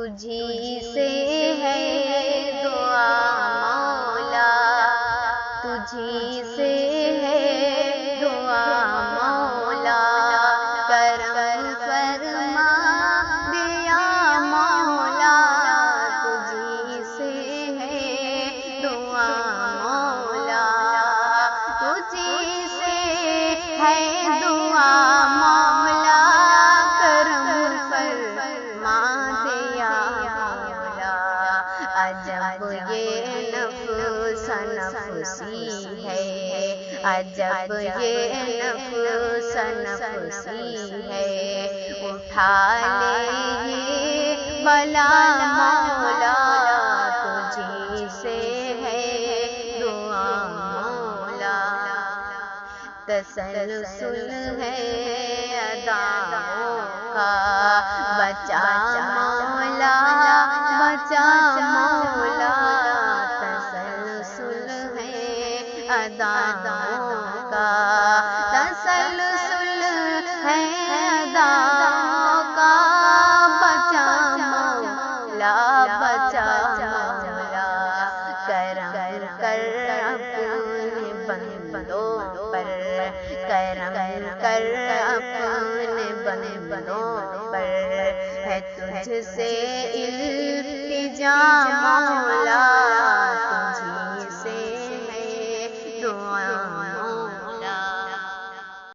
تجھی سے ہے دعا مولا، تجھی سے ہے دعا مولا، کرم فرما دیا مولا، تجھی سے ہے دعا مولا، تجھی سے ہے دعا مولا، کرم فرما دیا مولا۔ عجب یہ نفس نفسی ہے، عجب یہ نفس نفسی ہے، اٹھا لے یہ بلا مولا، تجھی سے ہے دعا مولا۔ تسلسل ہے اداؤں کا، بچا مولا بچا مولا، تسلسل ہے اداؤں کا، تسلسل ہے اداؤں کا، بچا مولا بچا مولا، کرم کر اپنے بندوں پر، کرم کر اپنے بندوں پر، ہے تجھ سے التجا مولا،